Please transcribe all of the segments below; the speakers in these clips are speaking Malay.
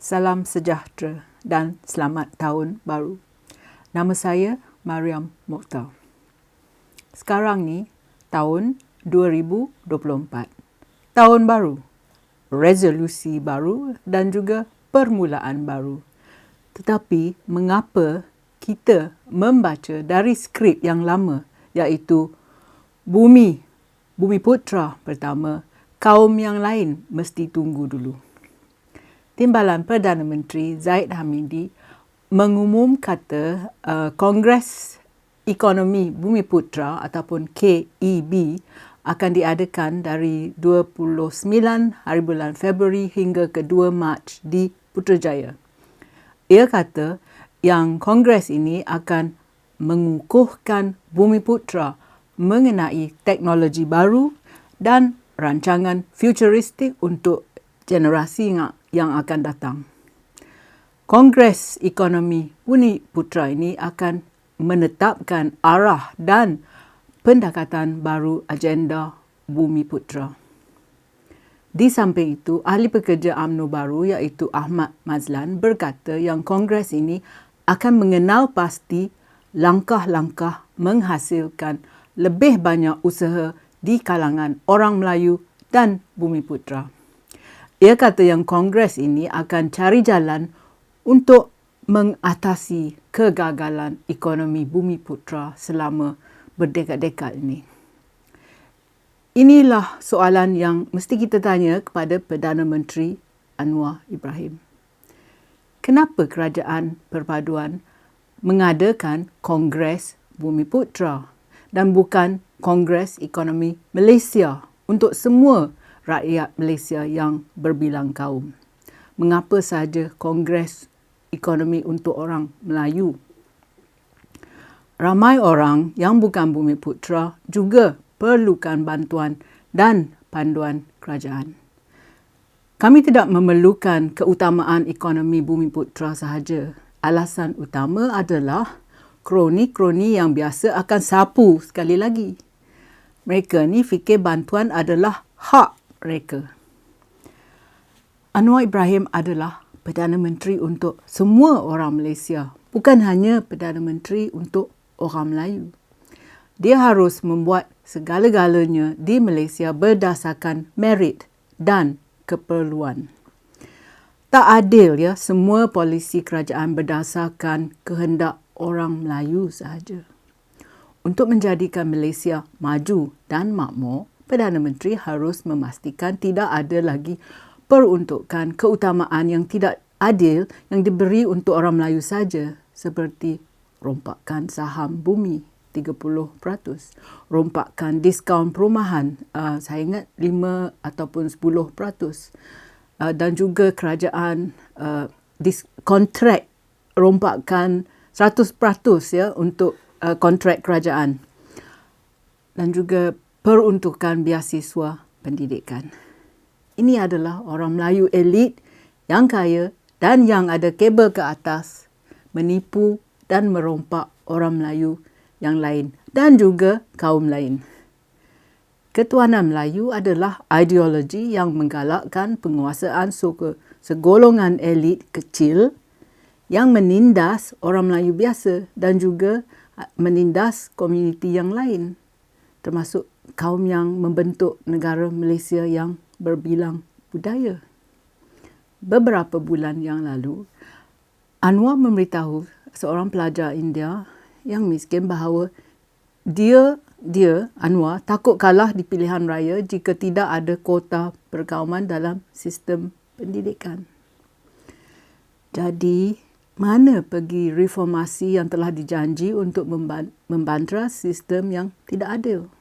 Salam sejahtera dan selamat tahun baru. Nama saya Mariam Mokhtar. Sekarang ni tahun 2024. Tahun baru, resolusi baru dan juga permulaan baru. Tetapi mengapa kita membaca dari skrip yang lama, iaitu Bumi Putra pertama, kaum yang lain mesti tunggu dulu. Timbalan Perdana Menteri Zahid Hamidi mengumum kata Kongres Ekonomi Bumi Putra ataupun KEB akan diadakan dari 29 hari bulan Februari hingga ke 2 Mac di Putrajaya. Ia kata yang kongres ini akan mengukuhkan Bumi Putra mengenai teknologi baru dan rancangan futuristik untuk generasi yang akan datang. Kongres Ekonomi Bumi Putra ini akan menetapkan arah dan pendekatan baru agenda Bumi Putra. Di samping itu, ahli pekerja UMNO baru iaitu Ahmad Mazlan berkata yang kongres ini akan mengenal pasti langkah-langkah menghasilkan lebih banyak usaha di kalangan orang Melayu dan Bumi Putra. Ia kata yang kongres ini akan cari jalan untuk mengatasi kegagalan ekonomi Bumi Putra selama berdekad-dekad ini. Inilah soalan yang mesti kita tanya kepada Perdana Menteri Anwar Ibrahim. Kenapa kerajaan perpaduan mengadakan Kongres Bumi Putra dan bukan Kongres Ekonomi Malaysia untuk semua rakyat Malaysia yang berbilang kaum? Mengapa sahaja Kongres Ekonomi untuk orang Melayu? Ramai orang yang bukan Bumi Putra juga perlukan bantuan dan panduan kerajaan. Kami tidak memerlukan keutamaan ekonomi Bumi Putra sahaja. Alasan utama adalah kroni-kroni yang biasa akan sapu sekali lagi. Mereka ni fikir bantuan adalah hak mereka. Anwar Ibrahim adalah Perdana Menteri untuk semua orang Malaysia, bukan hanya Perdana Menteri untuk orang Melayu. Dia harus membuat segala-galanya di Malaysia berdasarkan merit dan keperluan. Tak adil ya semua polisi kerajaan berdasarkan kehendak orang Melayu sahaja. Untuk menjadikan Malaysia maju dan makmur, Perdana Menteri harus memastikan tidak ada lagi peruntukan keutamaan yang tidak adil yang diberi untuk orang Melayu saja, seperti rompakan saham bumi 30%, rompakan diskaun perumahan, saya ingat 5 ataupun 10%, dan juga kerajaan kontrak rompakan 100% ya untuk kontrak kerajaan, dan juga peruntukan beasiswa pendidikan. Ini adalah orang Melayu elit yang kaya dan yang ada kabel ke atas menipu dan merompak orang Melayu yang lain dan juga kaum lain. Ketuanan Melayu adalah ideologi yang menggalakkan penguasaan segolongan elit kecil yang menindas orang Melayu biasa dan juga menindas komuniti yang lain, termasuk kaum yang membentuk negara Malaysia yang berbilang budaya. Beberapa bulan yang lalu, Anwar memberitahu seorang pelajar India yang miskin bahawa dia Anwar takut kalah di pilihan raya jika tidak ada kota perkauman dalam sistem pendidikan. Jadi, mana pergi reformasi yang telah dijanji untuk membantras sistem yang tidak adil?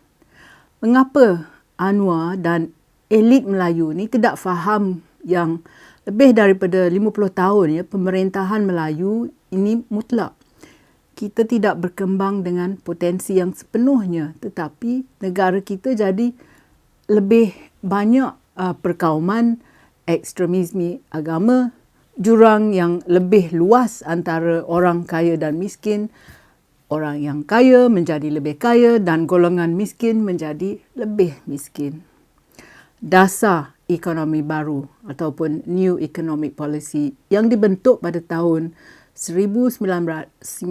Mengapa Anwar dan elit Melayu ni tidak faham yang lebih daripada 50 tahun ya pemerintahan Melayu ini mutlak. Kita tidak berkembang dengan potensi yang sepenuhnya, tetapi negara kita jadi lebih banyak perkauman, ekstremisme agama, jurang yang lebih luas antara orang kaya dan miskin, orang yang kaya menjadi lebih kaya dan golongan miskin menjadi lebih miskin. Dasar ekonomi baru ataupun New Economic Policy yang dibentuk pada tahun 1971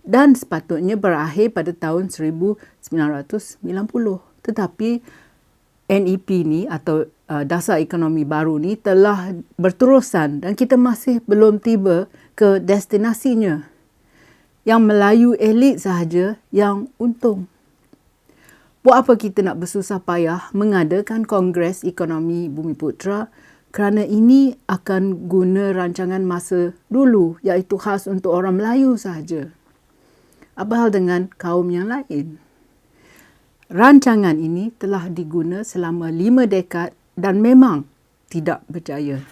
dan sepatutnya berakhir pada tahun 1990. Tetapi NEP ni atau Dasar Ekonomi Baru ni telah berterusan dan kita masih belum tiba ke destinasinya. Yang Melayu elit sahaja yang untung. Buat apa kita nak bersusah payah mengadakan Kongres Ekonomi Bumiputera kerana ini akan guna rancangan masa dulu iaitu khas untuk orang Melayu sahaja. Apa hal dengan kaum yang lain? Rancangan ini telah diguna selama 5 dekad dan memang tidak berjaya.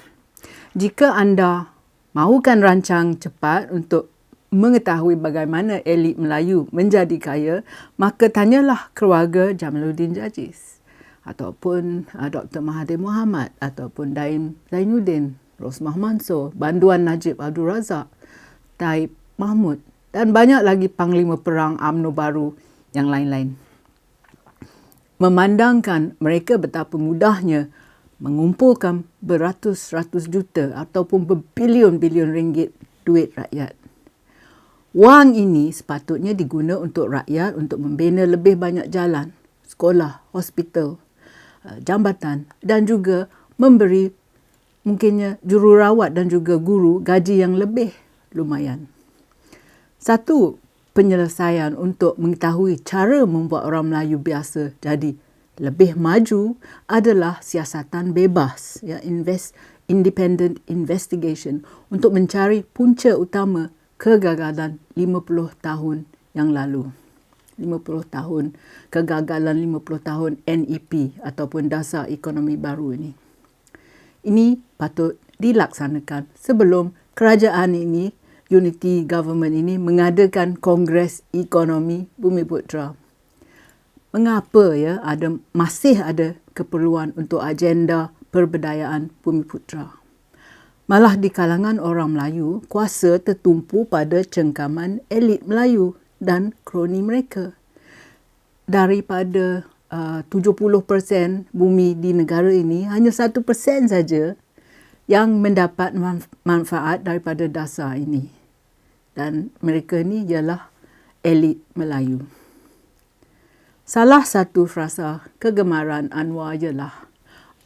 Jika anda mahukan rancang cepat untuk mengetahui bagaimana elit Melayu menjadi kaya, maka tanyalah keluarga Jamaluddin Jajis ataupun Dr. Mahathir Mohamad ataupun Daim Zainuddin, Rosmah Mansor, Banduan Najib Abdul Razak, Taib Mahmud dan banyak lagi panglima perang UMNO baru yang lain-lain. Memandangkan mereka betapa mudahnya mengumpulkan beratus-ratus juta ataupun berbilion-bilion ringgit duit rakyat. Wang ini sepatutnya diguna untuk rakyat untuk membina lebih banyak jalan, sekolah, hospital, jambatan dan juga memberi mungkinnya jururawat dan juga guru gaji yang lebih lumayan. Satu penyelesaian untuk mengetahui cara membuat orang Melayu biasa jadi lebih maju adalah siasatan bebas, independent investigation untuk mencari punca utama kegagalan 50 tahun yang lalu. 50 tahun kegagalan 50 tahun NEP ataupun Dasar Ekonomi Baru ini. Ini patut dilaksanakan sebelum kerajaan ini, Unity Government ini mengadakan Kongres Ekonomi Bumiputera. Mengapa masih ada keperluan untuk agenda perbudayaan Bumiputera? Malah di kalangan orang Melayu, kuasa tertumpu pada cengkaman elit Melayu dan kroni mereka. Daripada 70% bumi di negara ini, hanya 1% saja yang mendapat manfaat daripada dasar ini. Dan mereka ni ialah elit Melayu. Salah satu frasa kegemaran Anwar ialah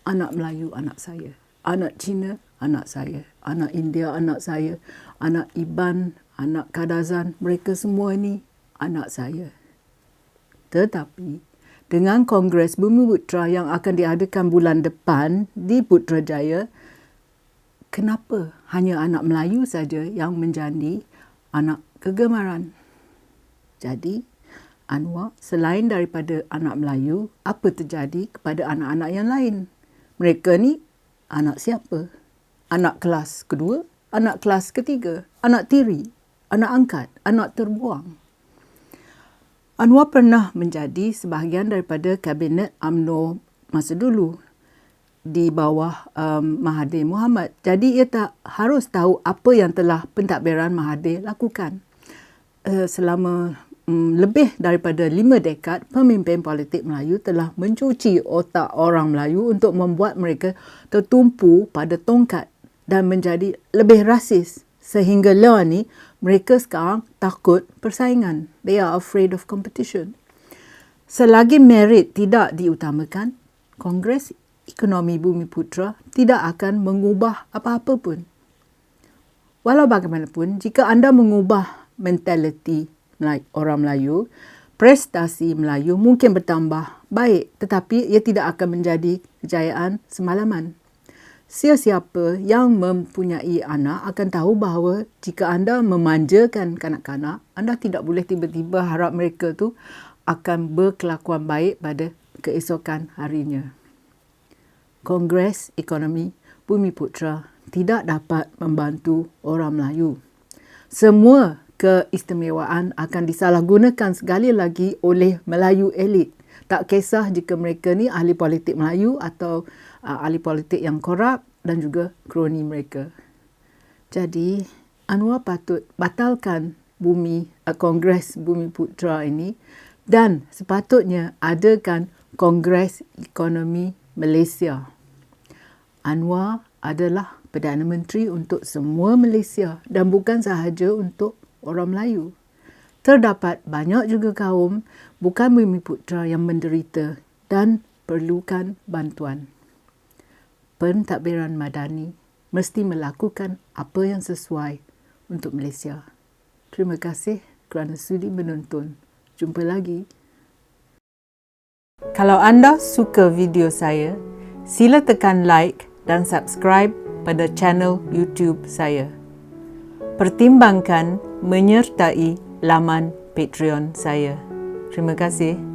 anak Melayu anak saya, anak Cina anak saya, anak India anak saya, anak Iban, anak Kadazan, mereka semua ni anak saya. Tetapi dengan Kongres Bumiputera yang akan diadakan bulan depan di Putrajaya, kenapa hanya anak Melayu saja yang menjadi anak kegemaran? Jadi, Anwar, selain daripada anak Melayu, apa terjadi kepada anak-anak yang lain? Mereka ni anak siapa? Anak kelas kedua, anak kelas ketiga, anak tiri, anak angkat, anak terbuang. Anwar pernah menjadi sebahagian daripada kabinet UMNO masa dulu di bawah Mahathir Mohamad. Jadi ia tak harus tahu apa yang telah pentadbiran Mahathir lakukan. Selama lebih daripada 5 dekad, pemimpin politik Melayu telah mencuci otak orang Melayu untuk membuat mereka tertumpu pada tongkat dan menjadi lebih rasis. Sehingga lah ni, mereka sekarang takut persaingan. They are afraid of competition. Selagi merit tidak diutamakan, Kongres Ekonomi Bumiputera tidak akan mengubah apa-apa pun. Walau bagaimanapun, jika anda mengubah mentaliti orang Melayu, prestasi Melayu mungkin bertambah baik, tetapi ia tidak akan menjadi kejayaan semalaman. Sesiapa yang mempunyai anak akan tahu bahawa jika anda memanjakan kanak-kanak, anda tidak boleh tiba-tiba harap mereka tu akan berkelakuan baik pada keesokan harinya. Kongres Ekonomi Bumiputera tidak dapat membantu orang Melayu. Semua keistimewaan akan disalahgunakan sekali lagi oleh Melayu elit. Tak kisah jika mereka ni ahli politik Melayu atau ahli politik yang korup dan juga kroni mereka. Jadi, Anwar patut batalkan Kongres Bumiputera ini dan sepatutnya adakan Kongres Ekonomi Malaysia. Anwar adalah Perdana Menteri untuk semua Malaysia dan bukan sahaja untuk orang Melayu. Terdapat banyak juga kaum bukan Bumiputera yang menderita dan perlukan bantuan. Pentadbiran Madani mesti melakukan apa yang sesuai untuk Malaysia. Terima kasih kerana sudi menonton. Jumpa lagi. Kalau anda suka video saya, sila tekan like dan subscribe pada channel YouTube saya. Pertimbangkan menyertai laman Patreon saya. Terima kasih.